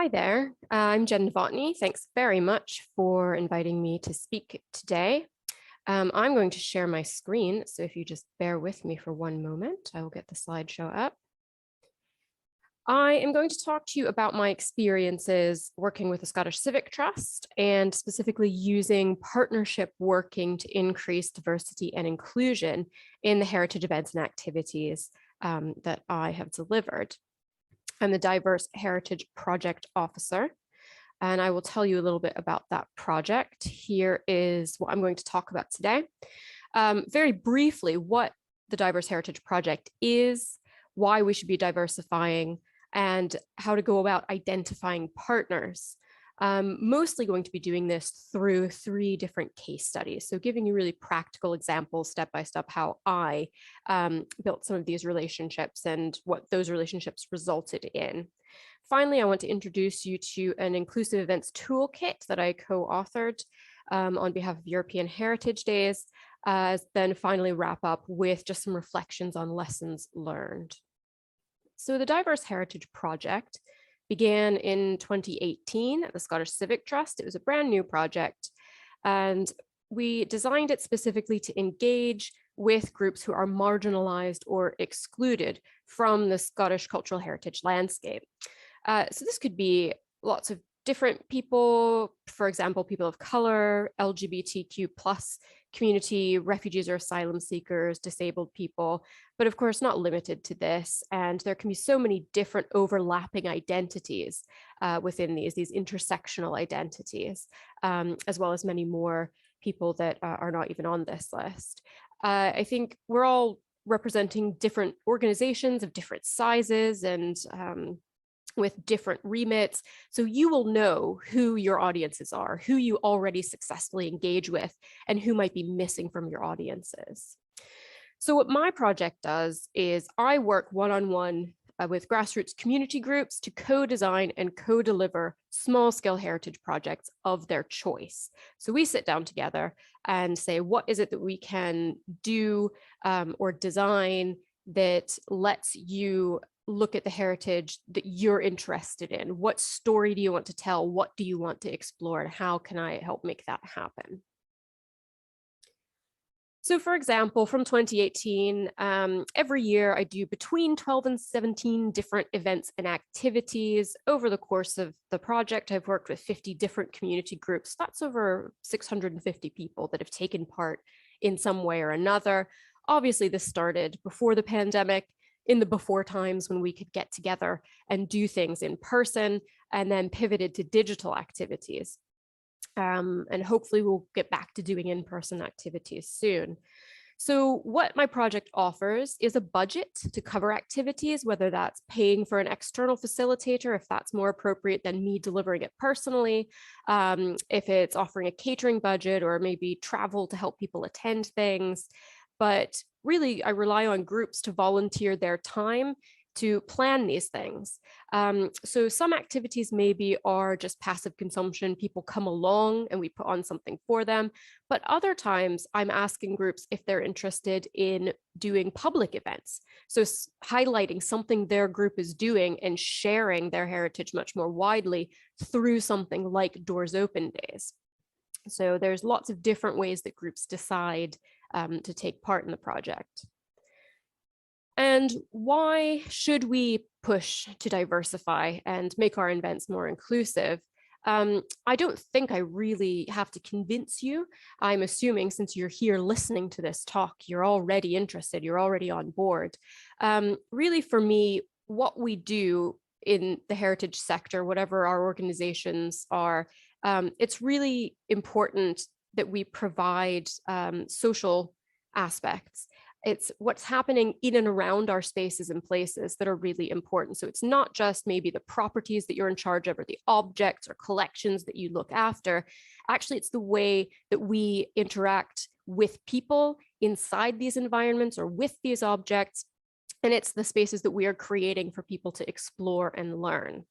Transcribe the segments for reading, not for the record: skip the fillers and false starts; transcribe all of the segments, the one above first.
Hi there, I'm Jen Novotny. Thanks very much for inviting me to speak today. I'm going to share my screen, so if you just bear with me for one moment, I will get the slideshow up. I am going to talk to you about my experiences working with the Scottish Civic Trust and specifically using partnership working to increase diversity and inclusion in the heritage events and activities that I have delivered. I'm the Diverse Heritage Project Officer, and I will tell you a little bit about that project. Here is what I'm going to talk about today. Very briefly, what the Diverse Heritage Project is, why we should be diversifying, and how to go about identifying partners. Mostly going to be doing this through 3 different case studies. So giving you really practical examples, step by step, how I built some of these relationships and what those relationships resulted in. Finally, I want to introduce you to an inclusive events toolkit that I co-authored on behalf of European Heritage Days, then finally wrap up with just some reflections on lessons learned. So the Diverse Heritage Project began in 2018 at the Scottish Civic Trust. It was a brand new project, and we designed it specifically to engage with groups who are marginalized or excluded from the Scottish cultural heritage landscape. So this could be lots of different people, for example, people of color, LGBTQ plus community, refugees or asylum seekers, disabled people, but of course not limited to this. And there can be so many different overlapping identities within these intersectional identities, as well as many more people that are not even on this list. I think we're all representing different organizations of different sizes and with different remits. So you will know who your audiences are, who you already successfully engage with, and who might be missing from your audiences. So what my project does is I work one-on-one with grassroots community groups to co-design and co-deliver small-scale heritage projects of their choice. So we sit down together and say, what is it that we can do or design that lets you look at the heritage that you're interested in? What story do you want to tell? What do you want to explore? And how can I help make that happen? So for example, from 2018, every year I do between 12 and 17 different events and activities. Over the course of the project, I've worked with 50 different community groups. That's over 650 people that have taken part in some way or another. Obviously, this started before the pandemic, in the before times when we could get together and do things in person, and then pivoted to digital activities. And hopefully we'll get back to doing in-person activities soon. So what my project offers is a budget to cover activities, whether that's paying for an external facilitator, if that's more appropriate than me delivering it personally, if it's offering a catering budget or maybe travel to help people attend things. But really, I rely on groups to volunteer their time to plan these things. So some activities maybe are just passive consumption. People come along and we put on something for them. But other times I'm asking groups if they're interested in doing public events. So highlighting something their group is doing and sharing their heritage much more widely through something like Doors Open Days. So there's lots of different ways that groups decide to take part in the project. And why should we push to diversify and make our events more inclusive? I don't think I really have to convince you. I'm assuming since you're here listening to this talk, you're already interested, you're already on board. Really, for me, what we do in the heritage sector, whatever our organizations are, it's really important that we provide social aspects. It's what's happening in and around our spaces and places that are really important. So it's not just maybe the properties that you're in charge of or the objects or collections that you look after. Actually, it's the way that we interact with people inside these environments or with these objects. And it's the spaces that we are creating for people to explore and learn.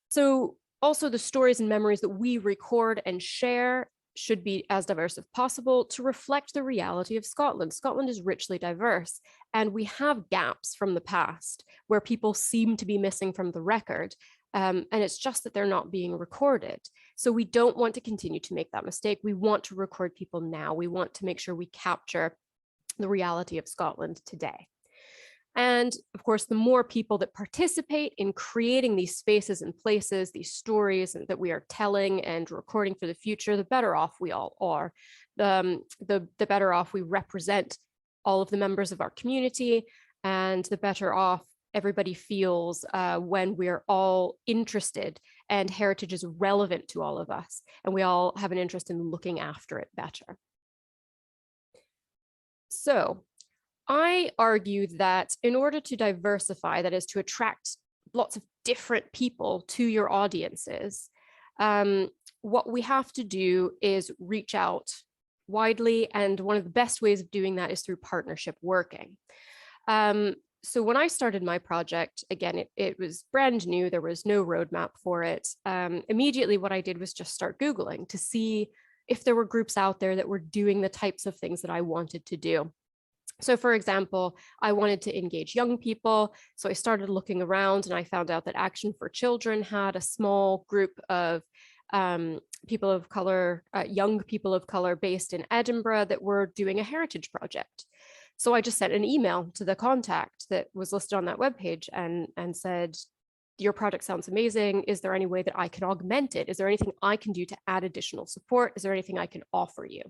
So also the stories and memories that we record and share should be as diverse as possible to reflect the reality of Scotland. Scotland is richly diverse, and we have gaps from the past where people seem to be missing from the record. And it's just that they're not being recorded. So we don't want to continue to make that mistake. We want to record people now. We want to make sure we capture the reality of Scotland today. And of course, the more people that participate in creating these spaces and places, these stories that we are telling and recording for the future, the better off we all are. The better off we represent all of the members of our community, and the better off everybody feels when we're all interested and heritage is relevant to all of us, and we all have an interest in looking after it better. So I argue that in order to diversify, that is to attract lots of different people to your audiences, what we have to do is reach out widely. And one of the best ways of doing that is through partnership working. So when I started my project, again, it was brand new. There was no roadmap for it. Immediately, what I did was just start Googling to see if there were groups out there that were doing the types of things that I wanted to do. So for example, I wanted to engage young people. So I started looking around and I found out that Action for Children had a small group of people of color, young people of color based in Edinburgh that were doing a heritage project. So I just sent an email to the contact that was listed on that webpage and said, your project sounds amazing. Is there any way that I can augment it? Is there anything I can do to add additional support? Is there anything I can offer you?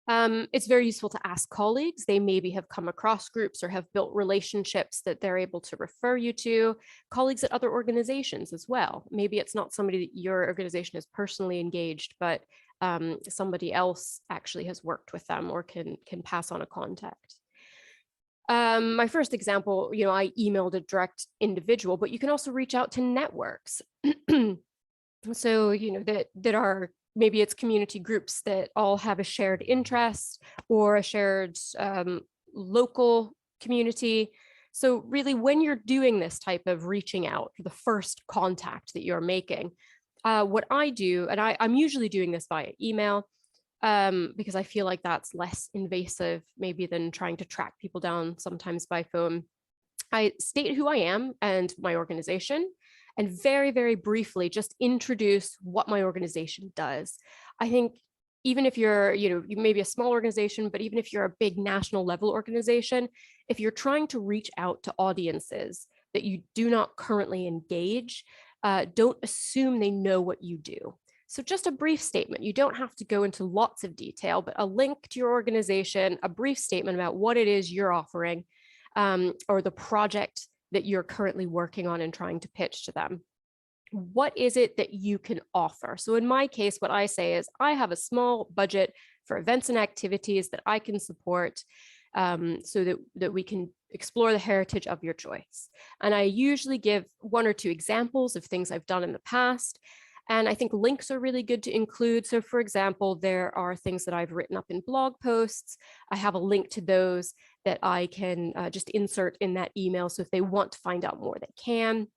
It's very useful to ask colleagues. They maybe have come across groups or have built relationships that they're able to refer you to. Colleagues at other organizations as well. Maybe it's not somebody that your organization is personally engaged, but somebody else actually has worked with them or can pass on a contact. My first example, I emailed a direct individual, but you can also reach out to networks. So, that are, maybe it's community groups that all have a shared interest or a shared local community. So really, when you're doing this type of reaching out, the first contact that you're making, what I do, and I'm usually doing this via email, because I feel like that's less invasive maybe than trying to track people down sometimes by phone. I state who I am and my organization, and very, very briefly just introduce what my organization does. I think even if you're, you may be a small organization, but even if you're a big national level organization, if you're trying to reach out to audiences that you do not currently engage, don't assume they know what you do. So just a brief statement. You don't have to go into lots of detail, but a link to your organization, a brief statement about what it is you're offering, or the project that you're currently working on and trying to pitch to them. What is it that you can offer? So in my case, what I say is I have a small budget for events and activities that I can support, so that we can explore the heritage of your choice. And I usually give 1 or 2 examples of things I've done in the past. And I think links are really good to include. So for example, there are things that I've written up in blog posts. I have a link to those that I can just insert in that email. So if they want to find out more, they can.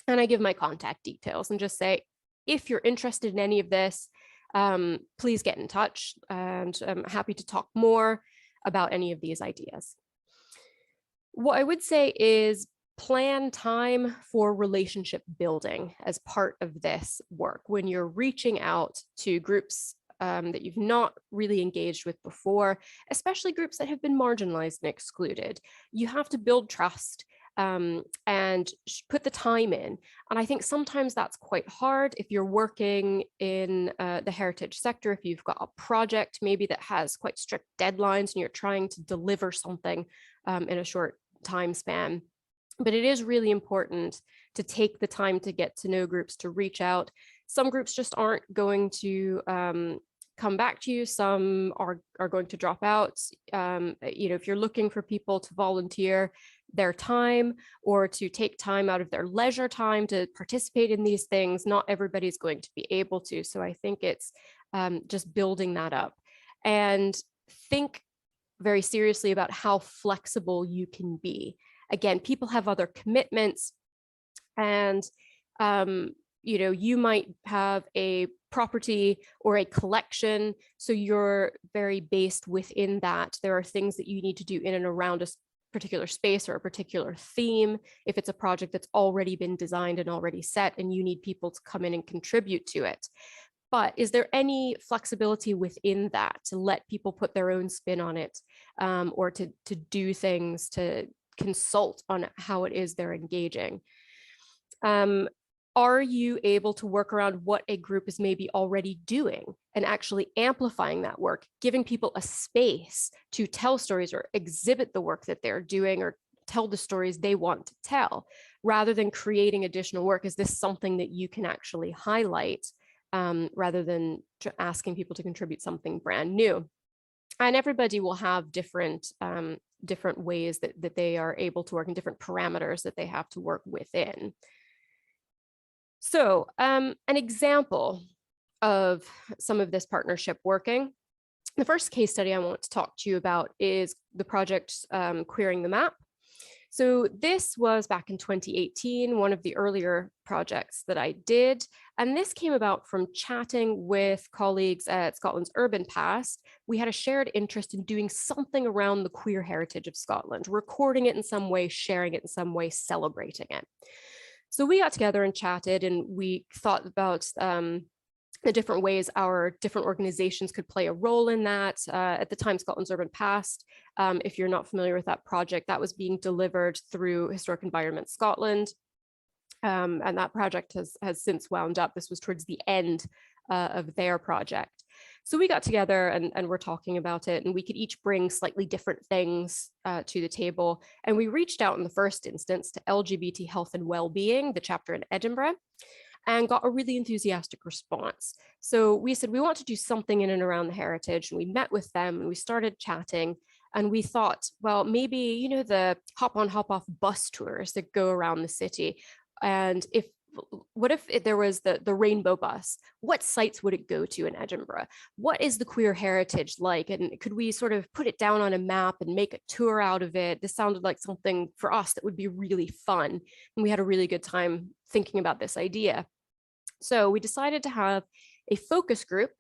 And I give my contact details and just say, if you're interested in any of this, please get in touch, and I'm happy to talk more about any of these ideas. What I would say is plan time for relationship building as part of this work. When you're reaching out to groups that you've not really engaged with before, especially groups that have been marginalized and excluded, you have to build trust and put the time in. And I think sometimes that's quite hard if you're working in the heritage sector, if you've got a project maybe that has quite strict deadlines and you're trying to deliver something in a short time span. But it is really important to take the time to get to know groups, to reach out. Some groups just aren't going to come back to you. Some are going to drop out. If you're looking for people to volunteer their time or to take time out of their leisure time to participate in these things, not everybody's going to be able to. So I think it's just building that up, and think very seriously about how flexible you can be. Again, people have other commitments, and you might have a property or a collection, so you're very based within that. There are things that you need to do in and around particular space or a particular theme, if it's a project that's already been designed and already set and you need people to come in and contribute to it. But is there any flexibility within that to let people put their own spin on it, or to do things, to consult on how it is they're engaging? Are you able to work around what a group is maybe already doing and actually amplifying that work, giving people a space to tell stories or exhibit the work that they're doing or tell the stories they want to tell, rather than creating additional work? Is this something that you can actually highlight, rather than asking people to contribute something brand new? And everybody will have different ways that they are able to work, and different parameters that they have to work within. So an example of some of this partnership working, the first case study I want to talk to you about is the project Queering the Map. So this was back in 2018, one of the earlier projects that I did. And this came about from chatting with colleagues at Scotland's Urban Past. We had a shared interest in doing something around the queer heritage of Scotland, recording it in some way, sharing it in some way, celebrating it. So we got together and chatted, and we thought about the different ways our different organizations could play a role in that. At the time, Scotland's Urban Past, if you're not familiar with that project, that was being delivered through Historic Environment Scotland. And that project has since wound up. This was towards the end of their project. So we got together and we're talking about it, and we could each bring slightly different things to the table. And we reached out in the first instance to LGBT Health and Wellbeing, the chapter in Edinburgh, and got a really enthusiastic response. So we said, we want to do something in and around the heritage. And we met with them and we started chatting. And we thought, well, maybe, you know, the hop on, hop off bus tours that go around the city. And what if there was the rainbow bus? What sites would it go to in Edinburgh? What is the queer heritage like? And could we sort of put it down on a map and make a tour out of it? This sounded like something for us that would be really fun. And we had a really good time thinking about this idea. So we decided to have a focus group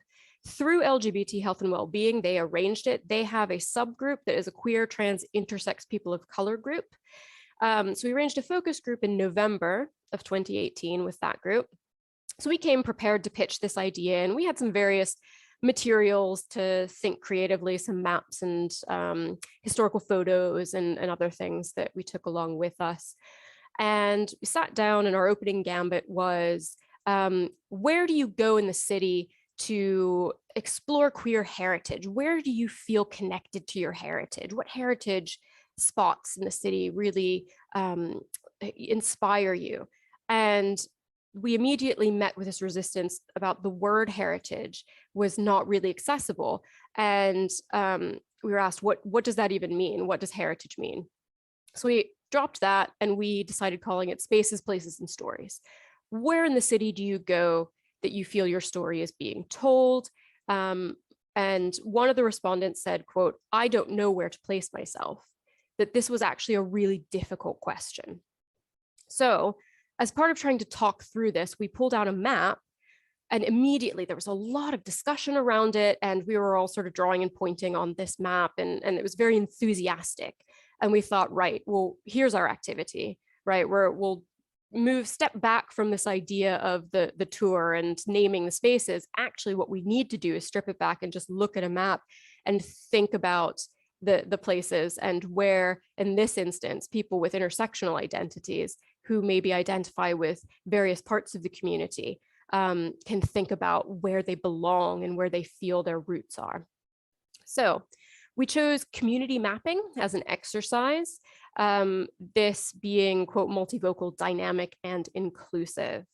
through LGBT Health and Wellbeing. They arranged it. They have a subgroup that is a queer, trans, intersex people of color group. So we arranged a focus group in November of 2018 with that group. So we came prepared to pitch this idea, and we had some various materials to think creatively, some maps and historical photos and other things that we took along with us. And we sat down, and our opening gambit was, where do you go in the city to explore queer heritage? Where do you feel connected to your heritage? What heritage spots in the city really inspire you? And we immediately met with this resistance about the word heritage was not really accessible. And we were asked, what does that even mean? What does heritage mean? So we dropped that and we decided calling it spaces, places, and stories. Where in the city do you go that you feel your story is being told? And one of the respondents said, quote, "I don't know where to place myself," that this was actually a really difficult question. So as part of trying to talk through this, we pulled out a map, and immediately there was a lot of discussion around it. And we were all sort of drawing and pointing on this map, and it was very enthusiastic. And we thought, right, well, here's our activity, right? We'll step back from this idea of the tour and naming the spaces. Actually, what we need to do is strip it back and just look at a map and think about the places, and where, in this instance, people with intersectional identities who maybe identify with various parts of the community can think about where they belong and where they feel their roots are. So we chose community mapping as an exercise, this being, quote, multivocal, dynamic, and inclusive.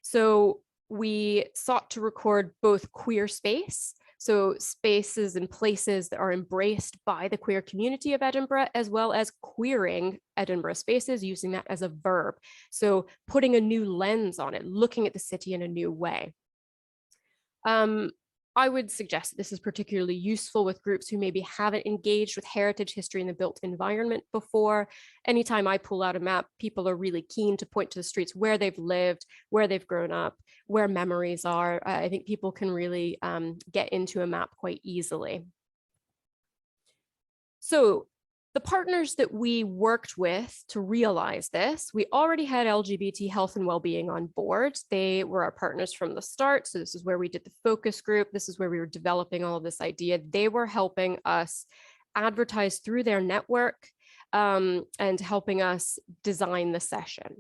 So we sought to record both queer space, so spaces and places that are embraced by the queer community of Edinburgh, as well as queering Edinburgh spaces, using that as a verb. So putting a new lens on it, looking at the city in a new way. I would suggest that this is particularly useful with groups who maybe haven't engaged with heritage, history, and the built environment before. Anytime I pull out a map, people are really keen to point to the streets where they've lived, where they've grown up, where memories are. I think people can really get into a map quite easily. So The partners that we worked with to realize this, we already had LGBT health and well-being on board. They were our partners from the start. So this is where we did the focus group. This is where we were developing all of this idea. They were helping us advertise through their network and helping us design the session.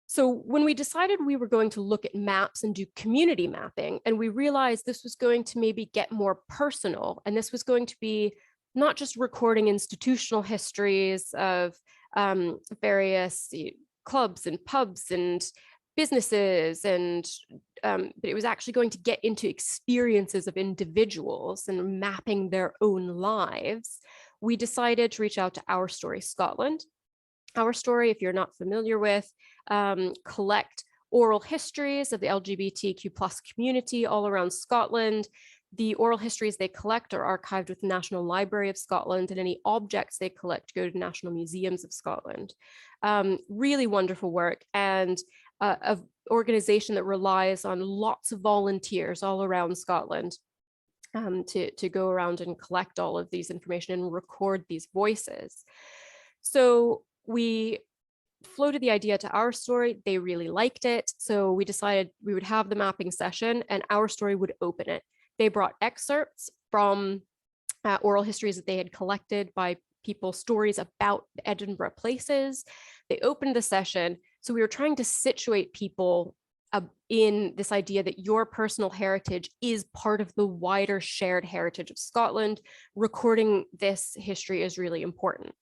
So when we decided we were going to look at maps and do community mapping, and we realized this was going to maybe get more personal, and this was going to be not just recording institutional histories of various clubs and pubs and businesses, and but it was actually going to get into experiences of individuals and mapping their own lives, we decided to reach out to Our Story Scotland. Our Story, if you're not familiar with, collect oral histories of the LGBTQ plus community all around Scotland. The oral histories they collect are archived with the National Library of Scotland, and any objects they collect go to National Museums of Scotland. Really wonderful work, and an organization that relies on lots of volunteers all around Scotland to go around and collect all of these information and record these voices. So we floated the idea to Our Story. They really liked it. So we decided we would have the mapping session and Our Story would open it. They brought excerpts from oral histories that they had collected by people, stories about Edinburgh places. They opened the session. So we were trying to situate people in this idea that your personal heritage is part of the wider shared heritage of Scotland. Recording this history is really important.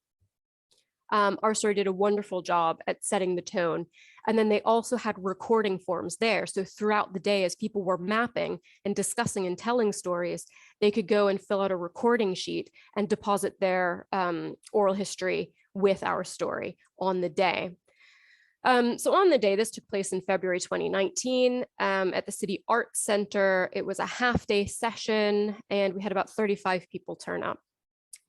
Our Story did a wonderful job at setting the tone. And then they also had recording forms there. So throughout the day, as people were mapping and discussing and telling stories, they could go and fill out a recording sheet and deposit their oral history with Our Story on the day. So on the day, this took place in February 2019 at the City Arts Centre. It was a half-day session and we had about 35 people turn up.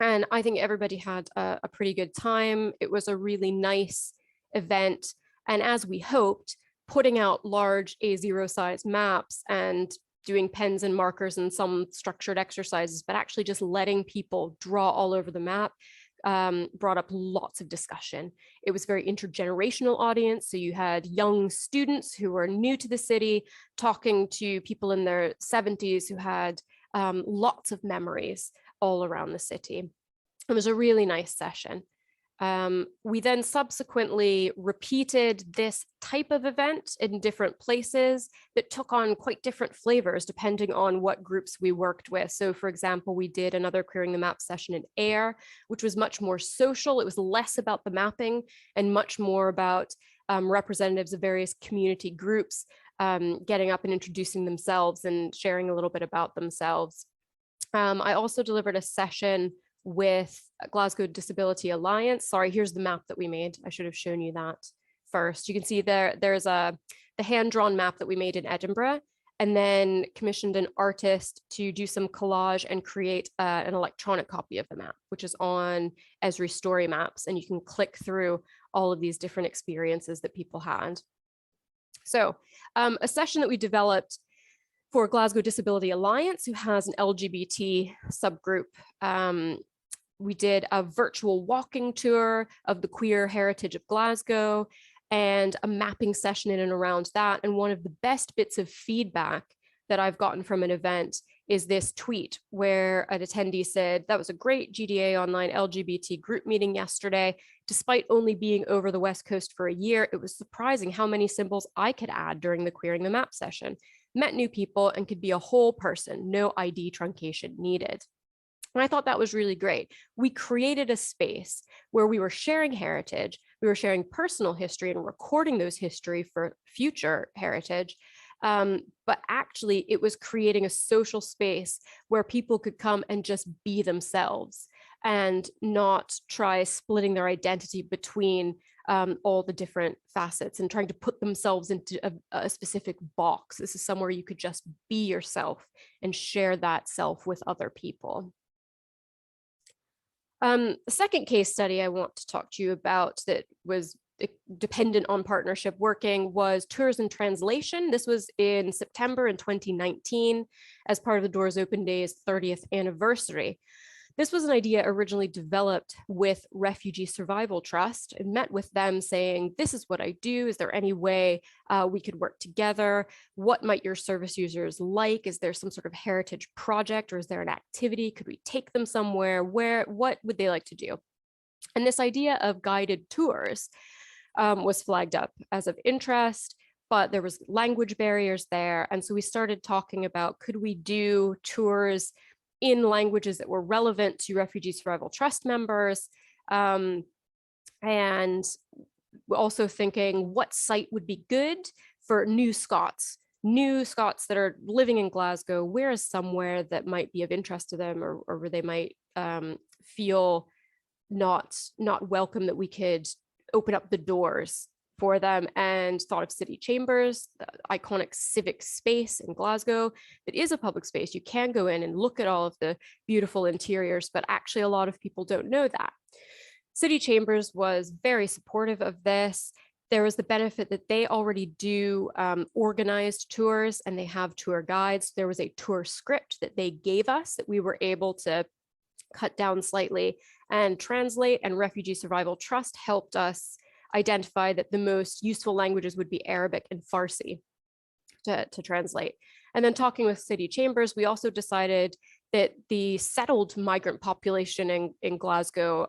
And I think everybody had a pretty good time. It was a really nice event. And as we hoped, putting out large A0 size maps and doing pens and markers and some structured exercises, but actually just letting people draw all over the map brought up lots of discussion. It was a very intergenerational audience. So you had young students who were new to the city talking to people in their 70s who had lots of memories all around the city. It was a really nice session. We then subsequently repeated this type of event in different places that took on quite different flavors depending on what groups we worked with. So for example, we did another Queering the Map session in Ayr, which was much more social. It was less about the mapping and much more about representatives of various community groups getting up and introducing themselves and sharing a little bit about themselves. I also delivered a session with Glasgow Disability Alliance. Sorry, here's the map that we made. I should have shown you that first. You can see there's the hand-drawn map that we made in Edinburgh, and then commissioned an artist to do some collage and create an electronic copy of the map, which is on Esri Story Maps, and you can click through all of these different experiences that people had. So a session that we developed for Glasgow Disability Alliance, who has an LGBT subgroup. We did a virtual walking tour of the queer heritage of Glasgow and a mapping session in and around that. And one of the best bits of feedback that I've gotten from an event is this tweet where an attendee said, "That was a great GDA online LGBT group meeting yesterday. Despite only being over the West Coast for a year, it was surprising how many symbols I could add during the Queering the Map session. Met new people and could be a whole person, no ID truncation needed." And I thought that was really great. We created a space where we were sharing heritage, we were sharing personal history and recording those history for future heritage. But actually it was creating a social space where people could come and just be themselves and not try splitting their identity between all the different facets and trying to put themselves into a specific box. This is somewhere you could just be yourself and share that self with other people. The second case study I want to talk to you about that was dependent on partnership working was Tours and Translation. This was in September in 2019 as part of the Doors Open Days 30th anniversary. This was an idea originally developed with Refugee Survival Trust and met with them saying, this is what I do. Is there any way we could work together? What might your service users like? Is there some sort of heritage project, or is there an activity? Could we take them somewhere? What would they like to do? And this idea of guided tours was flagged up as of interest, but there was language barriers there. And so we started talking about, could we do tours in languages that were relevant to Refugee Survival Trust members? And we're also thinking, what site would be good for new Scots that are living in Glasgow? Where is somewhere that might be of interest to them, or where they might feel not welcome, that we could open up the doors for them? And thought of City Chambers, the iconic Civic space in Glasgow. It is a public space. You can go in and look at all of the beautiful interiors, but actually a lot of people don't know that. City Chambers was very supportive of this. There was the benefit that they already do organized tours, and they have tour guides. There was a tour script that they gave us that we were able to cut down slightly and translate, and Refugee Survival Trust helped us identify that the most useful languages would be Arabic and Farsi to translate. And then talking with City Chambers, we also decided that the settled migrant population in Glasgow,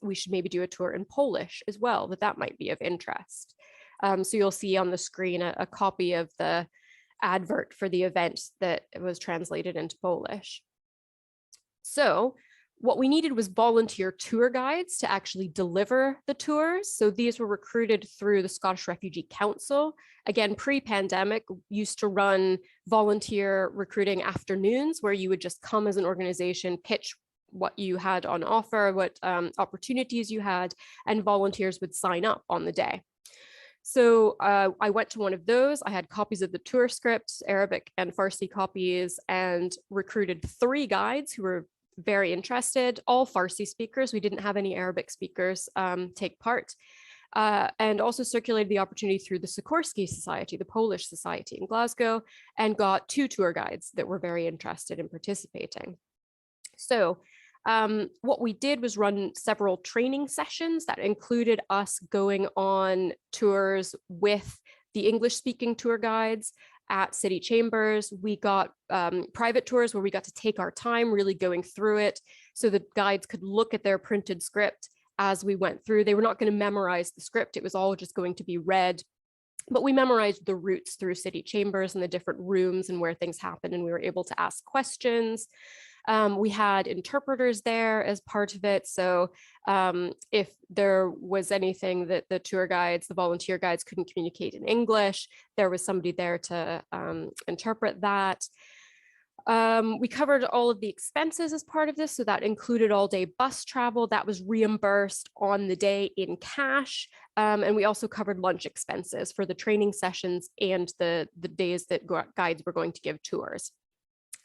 we should maybe do a tour in Polish as well, that might be of interest. So you'll see on the screen a copy of the advert for the event that was translated into Polish. So what we needed was volunteer tour guides to actually deliver the tours. So these were recruited through the Scottish Refugee Council. Again, pre-pandemic, used to run volunteer recruiting afternoons where you would just come as an organization, pitch what you had on offer, what opportunities you had, and volunteers would sign up on the day. So I went to one of those. I had copies of the tour scripts, Arabic and Farsi copies, and recruited 3 guides who were very interested, all Farsi speakers. We didn't have any Arabic speakers take part, and also circulated the opportunity through the Sikorsky Society, the Polish society in Glasgow, and got 2 tour guides that were very interested in participating. So what we did was run several training sessions that included us going on tours with the English-speaking tour guides at City Chambers. We got private tours where we got to take our time really going through it, so the guides could look at their printed script as we went through. They were not going to memorize the script. It was all just going to be read, but we memorized the routes through City Chambers and the different rooms and where things happened, and we were able to ask questions. We had interpreters there as part of it. So if there was anything that the tour guides, the volunteer guides couldn't communicate in English, there was somebody there to interpret that. We covered all of the expenses as part of this. So that included all-day bus travel that was reimbursed on the day in cash. And we also covered lunch expenses for the training sessions and the days that guides were going to give tours.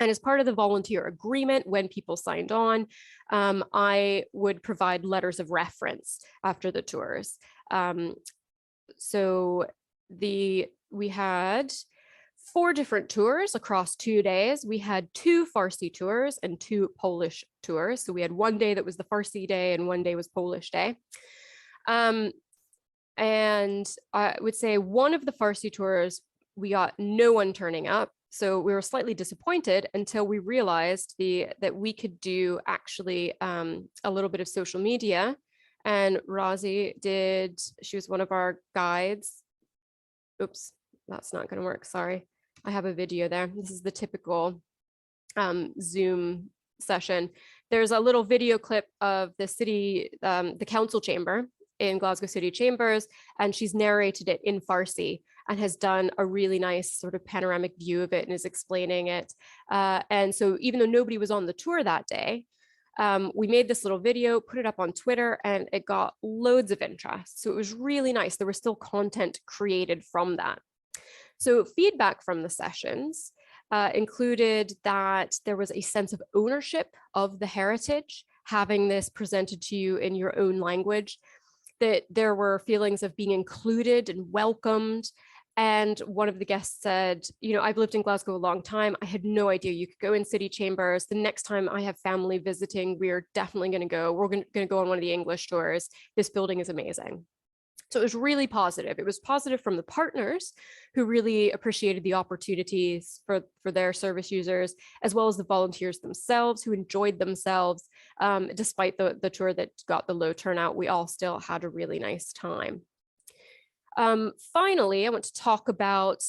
And as part of the volunteer agreement, when people signed on, I would provide letters of reference after the tours. So we had 4 different tours across 2 days. We had 2 Farsi tours and 2 Polish tours. So we had one day that was the Farsi day and one day was Polish day. And I would say one of the Farsi tours, we got no one turning up. So we were slightly disappointed until we realized that we could do actually a little bit of social media. And Razi she was one of our guides. Oops, that's not going to work. Sorry. I have a video there. This is the typical Zoom session. There's a little video clip of the council chamber in Glasgow City Chambers, and she's narrated it in Farsi and has done a really nice sort of panoramic view of it and is explaining it. And so even though nobody was on the tour that day, we made this little video, put it up on Twitter, and it got loads of interest. So it was really nice. There was still content created from that. So feedback from the sessions included that there was a sense of ownership of the heritage, having this presented to you in your own language, that there were feelings of being included and welcomed, And one of the guests said, I've lived in Glasgow a long time. I had no idea you could go in city chambers. The next time I have family visiting, we're definitely going to go. We're going to go on one of the English tours. This building is amazing. So it was really positive. It was positive from the partners who really appreciated the opportunities for their service users, as well as the volunteers themselves who enjoyed themselves. Despite the tour that got the low turnout, we all still had a really nice time. Finally, I want to talk about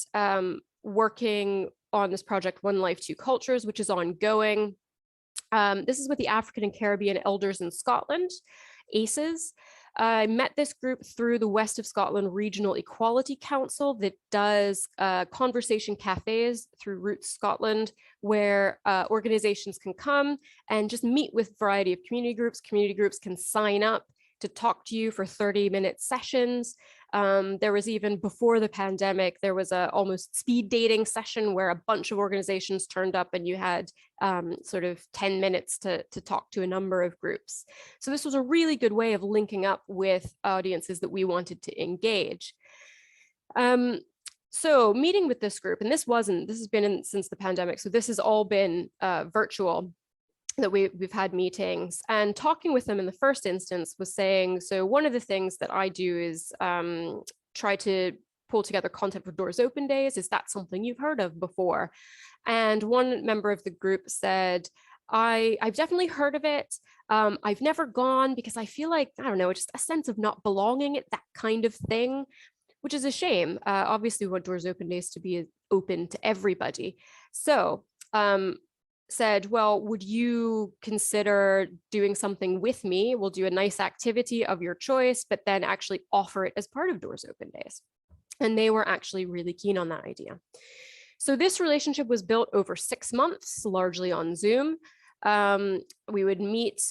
working on this project, One Life, Two Cultures, which is ongoing. This is with the African and Caribbean Elders in Scotland, ACEs. I met this group through the West of Scotland Regional Equality Council that does conversation cafes through Roots Scotland, where organizations can come and just meet with a variety of community groups. Community groups can sign up to talk to you for 30-minute sessions. There was even before the pandemic, there was a almost speed dating session where a bunch of organizations turned up and you had sort of 10 minutes to talk to a number of groups. So this was a really good way of linking up with audiences that we wanted to engage. So meeting with this group, and this has been since the pandemic, so this has all been virtual, that we've had meetings, and talking with them in the first instance was saying, so one of the things that I do is try to pull together content for Doors Open Days. Is that something you've heard of before? And one member of the group said, I've definitely heard of it. I've never gone because I feel like, I don't know, just a sense of not belonging at that kind of thing, which is a shame. Obviously we want Doors Open Days to be open to everybody. So said, well, would you consider doing something with me? We'll do a nice activity of your choice, but then actually offer it as part of Doors Open Days. And they were actually really keen on that idea. So this relationship was built over 6 months, largely on Zoom. We would meet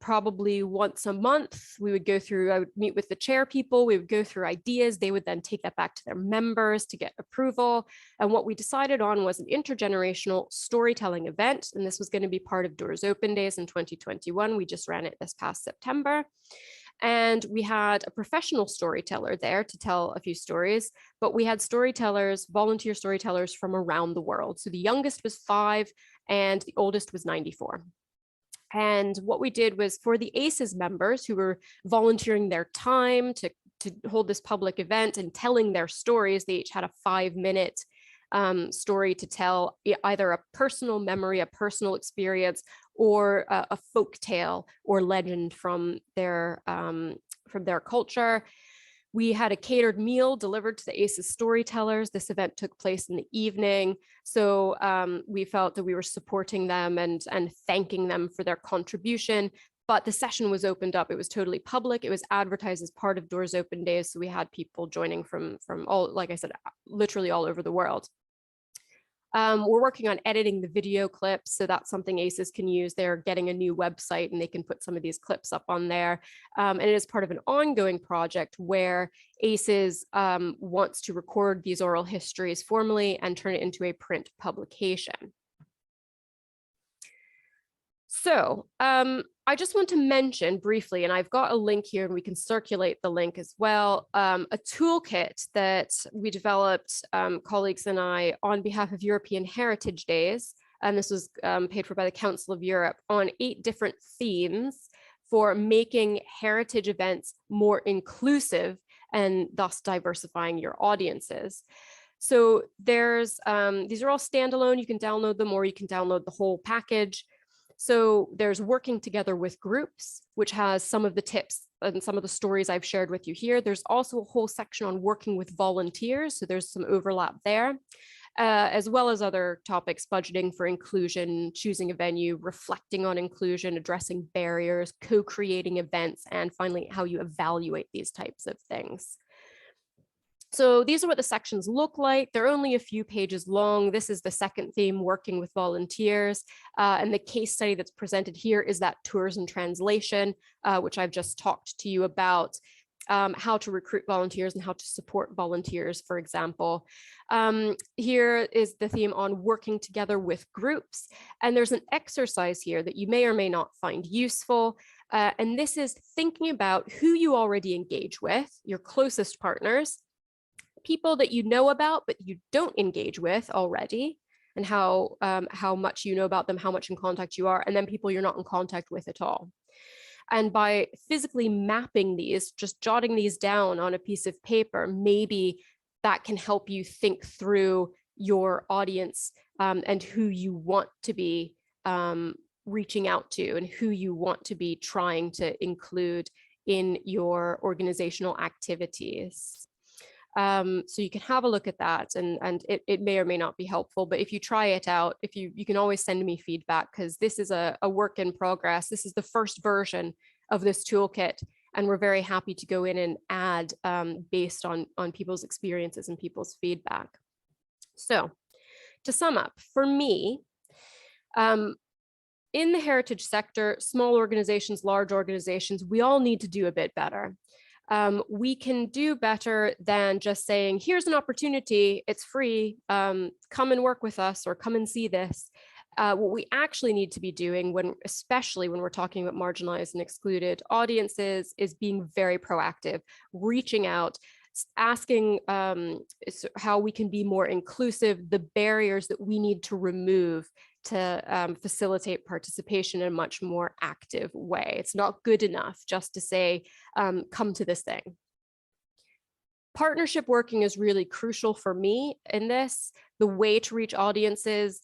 probably once a month. I would meet with the chair people. We would go through ideas. They would then take that back to their members to get approval. And what we decided on was an intergenerational storytelling event. And this was going to be part of Doors Open Days in 2021. We just ran it this past September. And we had a professional storyteller there to tell a few stories, but we had storytellers, volunteer storytellers from around the world. So the youngest was 5 and the oldest was 94. And what we did was, for the ACEs members who were volunteering their time to hold this public event and telling their stories, they each had a 5-minute story to tell, either a personal memory, a personal experience, or a folk tale or legend from their culture. We had a catered meal delivered to the ACEs storytellers. This event took place in the evening. So we felt that we were supporting them and thanking them for their contribution. But the session was opened up. It was totally public. It was advertised as part of Doors Open Days. So we had people joining from all, like I said, literally all over the world. We're working on editing the video clips, so that's something ACEs can use. They're getting a new website and they can put some of these clips up on there. And it is part of an ongoing project where ACEs wants to record these oral histories formally and turn it into a print publication. So I just want to mention briefly, and I've got a link here and we can circulate the link as well, a toolkit that we developed, colleagues and I, on behalf of European Heritage Days. And this was paid for by the Council of Europe, on 8 different themes for making heritage events more inclusive and thus diversifying your audiences. So there's, these are all standalone. You can download them or you can download the whole package. So there's working together with groups, which has some of the tips and some of the stories I've shared with you here. There's also a whole section on working with volunteers. So there's some overlap there, as well as other topics: budgeting for inclusion, choosing a venue, reflecting on inclusion, addressing barriers, co-creating events, and finally, how you evaluate these types of things. So these are what the sections look like. They're only a few pages long. This is the second theme, working with volunteers. And the case study that's presented here is that tours and translation, which I've just talked to you about, how to recruit volunteers and how to support volunteers, for example. Here is the theme on working together with groups. And there's an exercise here that you may or may not find useful. And this is thinking about who you already engage with, your closest partners, people that you know about, but you don't engage with already, and how much you know about them, how much in contact you are, and then people you're not in contact with at all. And by physically mapping these, just jotting these down on a piece of paper, maybe that can help you think through your audience and who you want to be reaching out to and who you want to be trying to include in your organizational activities. So you can have a look at that, and it may or may not be helpful, but if you try it out, if you can always send me feedback, because this is a work in progress. This is the first version of this toolkit, and we're very happy to go in and add based on people's experiences and people's feedback. So to sum up, for me, in the heritage sector, small organizations, large organizations, we all need to do a bit better. We can do better than just saying, here's an opportunity, it's free, come and work with us or come and see this. What we actually need to be doing, especially when we're talking about marginalized and excluded audiences, is being very proactive, reaching out, asking how we can be more inclusive, the barriers that we need to remove to facilitate participation in a much more active way. It's not good enough just to say, come to this thing. Partnership working is really crucial for me in this. The way to reach audiences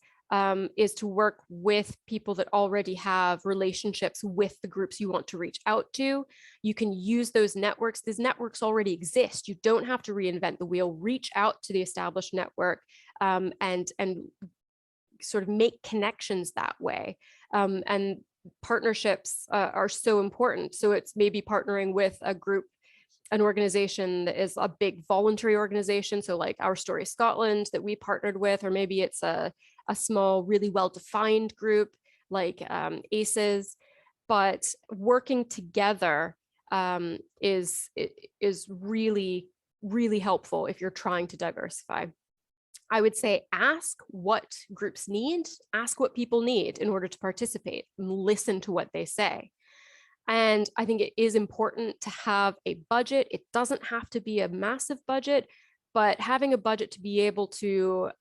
is to work with people that already have relationships with the groups you want to reach out to. You can use those networks. These networks already exist. You don't have to reinvent the wheel. Reach out to the established network and sort of make connections that way. And partnerships are so important. So it's maybe partnering with a group, an organization that is a big voluntary organization. So like Our Story Scotland that we partnered with, or maybe it's a small, really well-defined group like ACEs, but working together is really, really helpful if you're trying to diversify. I would say ask what groups need, ask what people need in order to participate, and listen to what they say. And I think it is important to have a budget. It doesn't have to be a massive budget, but having a budget to be able to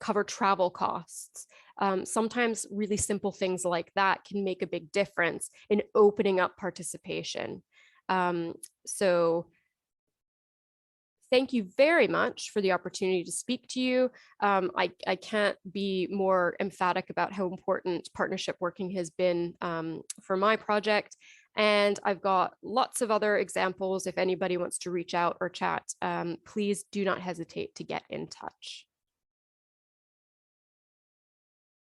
cover travel costs. Sometimes really simple things like that can make a big difference in opening up participation. So thank you very much for the opportunity to speak to you. I can't be more emphatic about how important partnership working has been for my project. And I've got lots of other examples. If anybody wants to reach out or chat, please do not hesitate to get in touch.